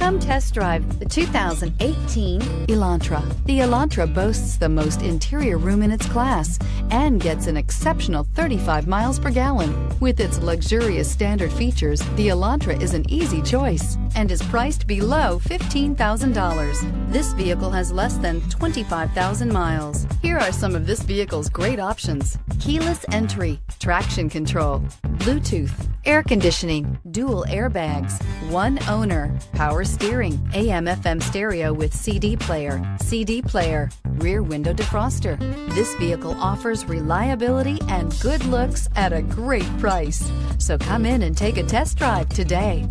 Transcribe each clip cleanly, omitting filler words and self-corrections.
Come test drive the 2018 Elantra. The Elantra boasts the most interior room in its class and gets an exceptional 35 miles per gallon. With its luxurious standard features, the Elantra is an easy choice and is priced below $15,000. This vehicle has less than 25,000 miles. Here are some of this vehicle's great options: keyless entry, traction control, Bluetooth, air conditioning, dual airbags, one owner, power steering, AM/FM stereo with CD player, rear window defroster. This vehicle offers reliability and good looks at a great price. So come in and take a test drive today.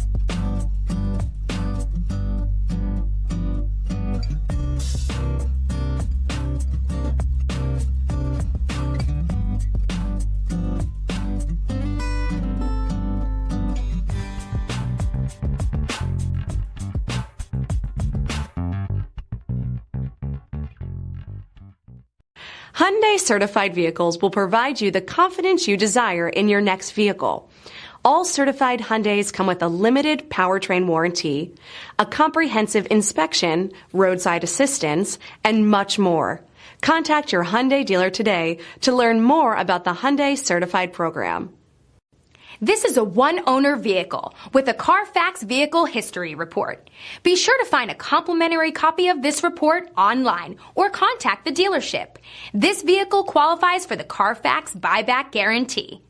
Hyundai Certified Vehicles will provide you the confidence you desire in your next vehicle. All certified Hyundais come with a limited powertrain warranty, a comprehensive inspection, roadside assistance, and much more. Contact your Hyundai dealer today to learn more about the Hyundai Certified program. This is a one-owner vehicle with a CARFAX Vehicle History Report. Be sure to find a complimentary copy of this report online or contact the dealership. This vehicle qualifies for the CARFAX Buyback Guarantee.